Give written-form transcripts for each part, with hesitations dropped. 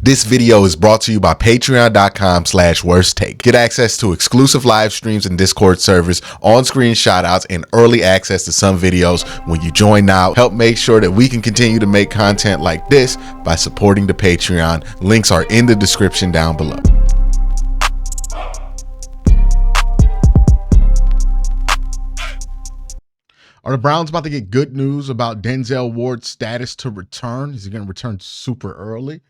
This video is brought to you by patreon.com/worsttake. Get access to exclusive live streams and Discord servers, on-screen shoutouts, and early access to some videos when you join now. Help make sure that we can continue to make content like this by supporting the Patreon. Links are in the description down below. Are the Browns about to get good news about Denzel Ward's status to return? Is he going to return super early?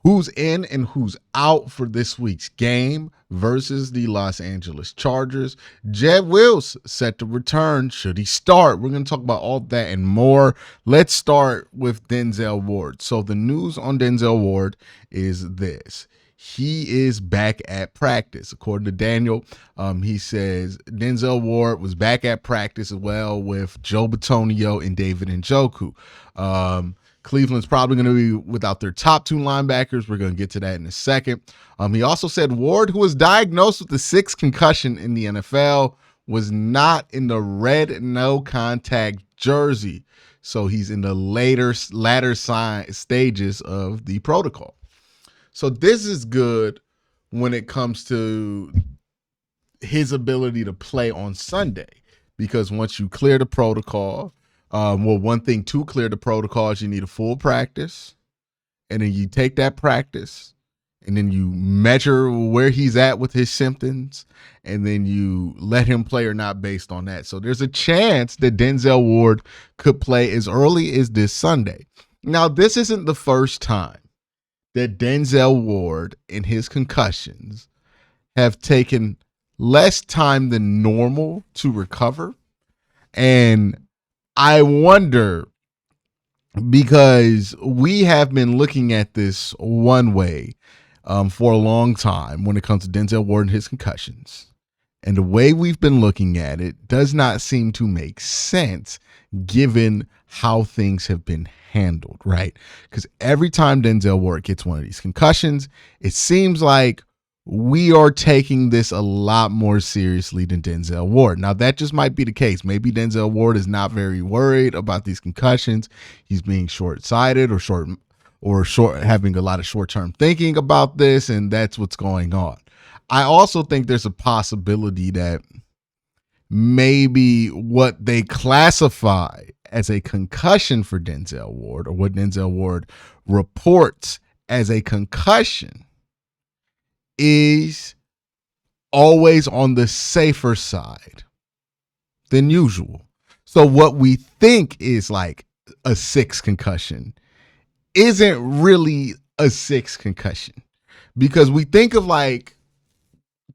Who's in and who's out for this week's game versus the Los Angeles Chargers? Jedd Fisch set to return. Should he start? We're going to talk about all that and more. Let's start with Denzel Ward. So the news on Denzel Ward is this. He is back at practice. According to Daniel, he says Denzel Ward was back at practice as well with Joe Bitonio and David Njoku. Cleveland's probably going to be without their top two linebackers. We're going to get to that in a second. He also said Ward, who was diagnosed with the sixth concussion in the NFL, was not in the red no contact jersey. So he's in the latter stages of the protocol. So this is good when it comes to his ability to play on Sunday, because once you clear the protocol, one thing to clear the protocol is you need a full practice, and then you take that practice, and then you measure where he's at with his symptoms, and then you let him play or not based on that. So there's a chance that Denzel Ward could play as early as this Sunday. Now, this isn't the first time that Denzel Ward and his concussions have taken less time than normal to recover. And I wonder, because we have been looking at this one way for a long time when it comes to Denzel Ward and his concussions. And the way we've been looking at it does not seem to make sense given how things have been handled, right? Because every time Denzel Ward gets one of these concussions, it seems like we are taking this a lot more seriously than Denzel Ward. Now, that just might be the case. Maybe Denzel Ward is not very worried about these concussions. He's being short-sighted or having a lot of short-term thinking about this, and that's what's going on. I also think there's a possibility that maybe what they classify as a concussion for Denzel Ward, or what Denzel Ward reports as a concussion, is always on the safer side than usual. So what we think is like a sixth concussion isn't really a sixth concussion, because we think of like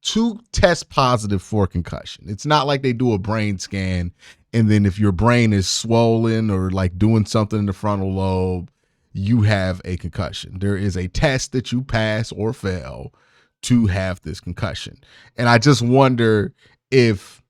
two test positive for concussion. It's not like they do a brain scan and then if your brain is swollen or like doing something in the frontal lobe, you have a concussion. There is a test that you pass or fail to have this concussion. And I just wonder if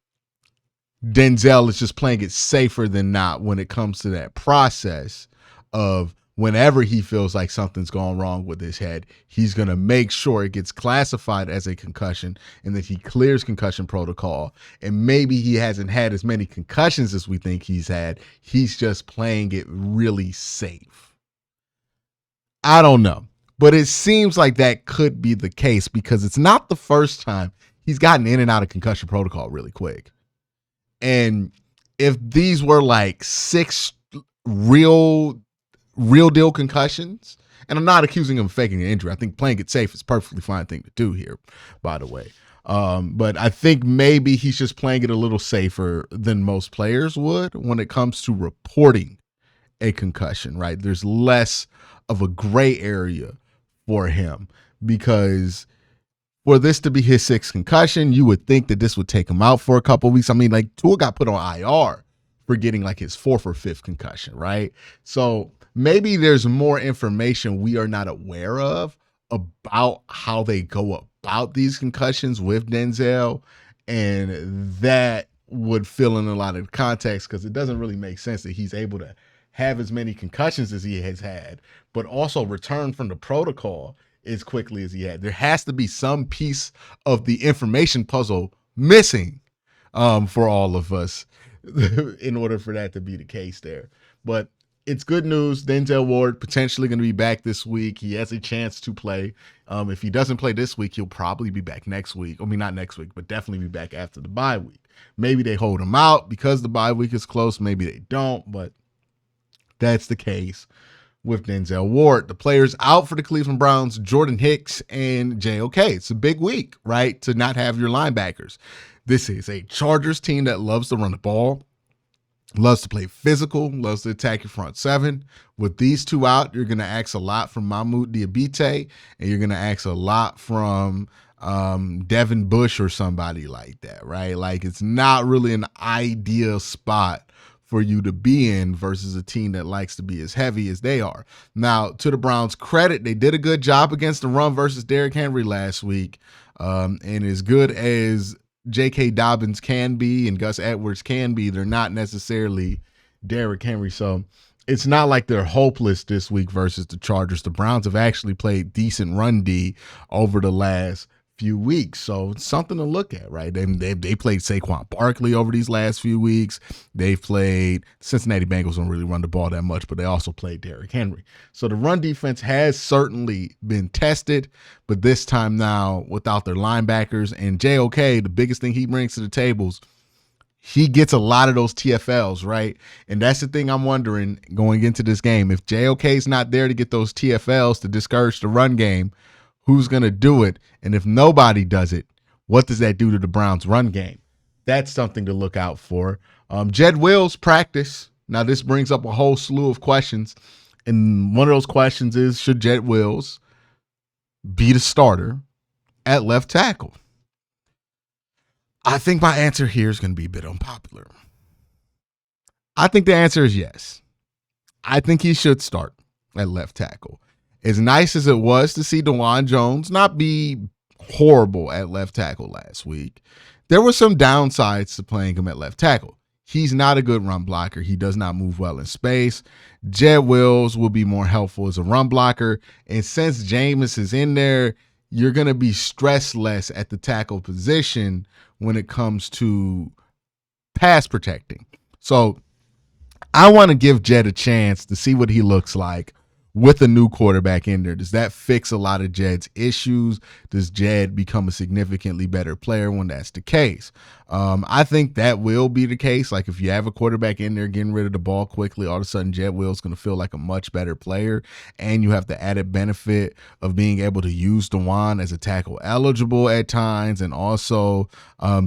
Denzel is just playing it safer than not when it comes to that process of whenever he feels like something's gone wrong with his head, he's going to make sure it gets classified as a concussion and that he clears concussion protocol. And maybe he hasn't had as many concussions as we think he's had. He's just playing it really safe. I don't know, but it seems like that could be the case because it's not the first time he's gotten in and out of concussion protocol really quick. And if these were like six real deal concussions, and I'm not accusing him of faking an injury. I think playing it safe is a perfectly fine thing to do here, by the way. But I think maybe he's just playing it a little safer than most players would when it comes to reporting a concussion, right? There's less of a gray area for him because for this to be his sixth concussion, you would think that this would take him out for a couple of weeks. I mean, like Tua got put on IR for getting like his fourth or fifth concussion, right? So maybe there's more information we are not aware of about how they go about these concussions with Denzel, and that would fill in a lot of context because it doesn't really make sense that he's able to have as many concussions as he has had, but also return from the protocol as quickly as he had. There has to be some piece of the information puzzle missing for all of us in order for that to be the case there. But it's good news. Denzel Ward potentially going to be back this week. He has a chance to play. If he doesn't play this week, he'll probably be back next week. I mean, not next week, but definitely be back after the bye week. Maybe they hold him out because the bye week is close. Maybe they don't, but that's the case with Denzel Ward. The players out for the Cleveland Browns, Jordan Hicks and JOK. It's a big week, right, to not have your linebackers. This is a Chargers team that loves to run the ball, loves to play physical, loves to attack your front seven. With these two out, you're going to ask a lot from Mahmoud Diabate, and you're going to ask a lot from Devin Bush or somebody like that, right? Like, it's not really an ideal spot for you to be in versus a team that likes to be as heavy as they are. Now, to the Browns' credit, they did a good job against the run versus Derrick Henry last week. And as good as J.K. Dobbins can be and Gus Edwards can be, they're not necessarily Derrick Henry. So it's not like they're hopeless this week versus the Chargers. The Browns have actually played decent run D over the last few weeks, so it's something to look at, right? They played Saquon Barkley over these last few weeks. They've played Cincinnati Bengals, don't really run the ball that much, but they also played Derrick Henry. So the run defense has certainly been tested, but this time now without their linebackers and JOK, the biggest thing he brings to the tables, he gets a lot of those TFLs, right? And that's the thing I'm wondering going into this game. If JOK is not there to get those TFLs to discourage the run game, who's going to do it? And if nobody does it, what does that do to the Browns' run game? That's something to look out for. Jedd Wills practice. Now, this brings up a whole slew of questions. And one of those questions is, should Jedd Wills be the starter at left tackle? I think my answer here is going to be a bit unpopular. I think the answer is yes. I think he should start at left tackle. As nice as it was to see DeJuan Jones not be horrible at left tackle last week, there were some downsides to playing him at left tackle. He's not a good run blocker. He does not move well in space. Jedd Wills will be more helpful as a run blocker. And since Jameis is in there, you're going to be stressed less at the tackle position when it comes to pass protecting. So I want to give Jedd a chance to see what he looks like with a new quarterback in there. Does that fix a lot of Jedd's issues? Does Jedd become a significantly better player when that's the case? I think that will be the case. Like, if you have a quarterback in there getting rid of the ball quickly, all of a sudden Jedd Wills going to feel like a much better player, and you have the added benefit of being able to use DeJuan as a tackle eligible at times, and also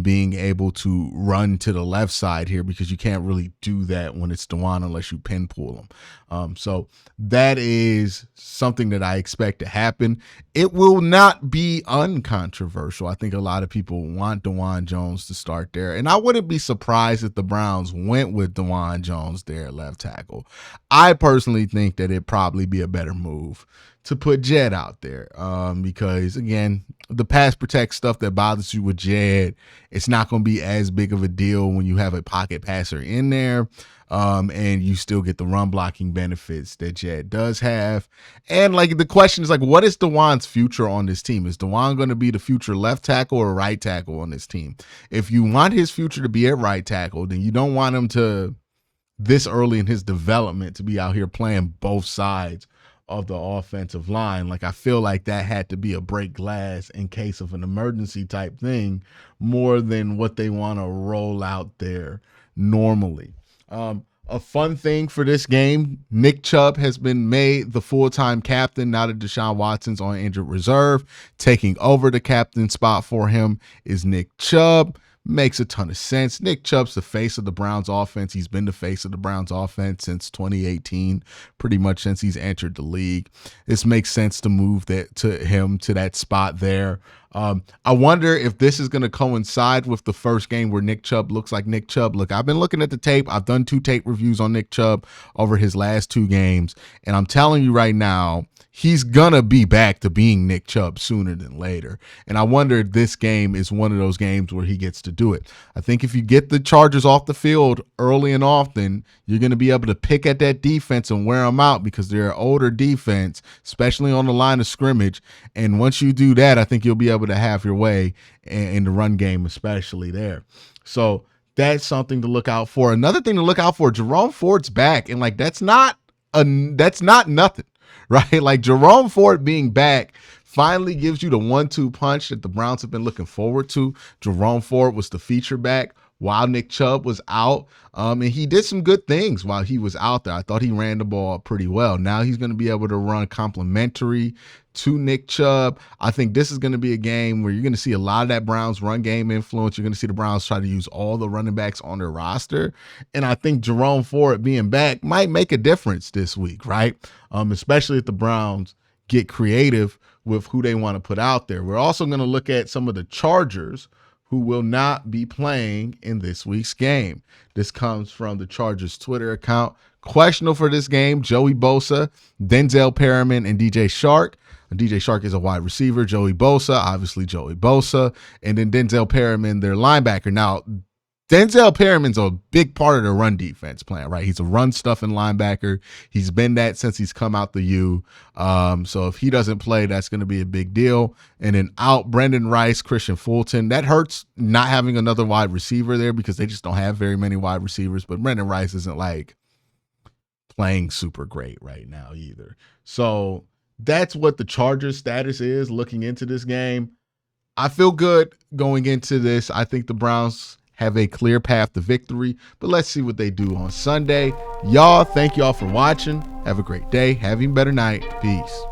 being able to run to the left side here, because you can't really do that when it's DeJuan unless you pin pull him. So that is something that I expect to happen. It will not be uncontroversial. I think a lot of people want DeJuan Jones to start there, and I wouldn't be surprised if the Browns went with DeJuan Jones there at left tackle. I personally think that it'd probably be a better move to put Jedd out there, because, again, the pass protect stuff that bothers you with Jedd, it's not going to be as big of a deal when you have a pocket passer in there. And you still get the run blocking benefits that Jedd does have. And, like, the question is, like, what is DeJuan's future on this team? Is DeJuan going to be the future left tackle or right tackle on this team? If you want his future to be at right tackle, then you don't want him to, this early in his development, to be out here playing both sides of the offensive line. Like, I feel like that had to be a break glass in case of an emergency type thing, more than what they want to roll out there normally. A fun thing for this game, Nick Chubb has been made the full-time captain now that Deshaun Watson's on injured reserve. Taking over the captain spot for him is Nick Chubb. Makes a ton of sense. Nick Chubb's the face of the Browns offense. He's been the face of the Browns offense since 2018, pretty much since he's entered the league. This makes sense to move that to him to that spot there. I wonder if this is going to coincide with the first game where Nick Chubb looks like Nick Chubb. Look, I've been looking at the tape. I've done 2 tape reviews on Nick Chubb over his last 2 games, and I'm telling you right now, he's going to be back to being Nick Chubb sooner than later. And I wonder if this game is one of those games where he gets to do it. I think if you get the Chargers off the field early and often, you're going to be able to pick at that defense and wear them out, because they're an older defense, especially on the line of scrimmage. And once you do that, I think you'll be able to have your way in the run game, especially there. So that's something to look out for. Another thing to look out for, Jerome Ford's back. And, like, that's not that's not nothing, right? Like Jerome Ford being back finally gives you the 1-2 punch that the Browns have been looking forward to. Jerome Ford was the feature back while Nick Chubb was out. And he did some good things while he was out there. I thought he ran the ball pretty well. Now he's going to be able to run complementary to Nick Chubb. I think this is going to be a game where you're going to see a lot of that Browns run game influence. You're going to see the Browns try to use all the running backs on their roster. And I think Jerome Ford being back might make a difference this week, right? Especially if the Browns get creative with who they want to put out there. We're also going to look at some of the Chargers who will not be playing in this week's game. This comes from the Chargers Twitter account. Questionable for this game, Joey Bosa, Denzel Perriman, and DJ Shark. DJ Shark is a wide receiver. Joey Bosa, obviously Joey Bosa. And then Denzel Perriman, their linebacker. Now, Denzel Perriman's a big part of the run defense plan, right? He's a run-stuffing linebacker. He's been that since he's come out the U. So if he doesn't play, that's going to be a big deal. And then out Brendan Rice, Christian Fulton. That hurts not having another wide receiver there because they just don't have very many wide receivers. But Brendan Rice isn't like playing super great right now either. So that's what the Chargers status is looking into this game. I feel good going into this. I think the Browns have a clear path to victory, but let's see what they do on Sunday. Y'all, thank y'all for watching. Have a great day. Have an even better night. Peace.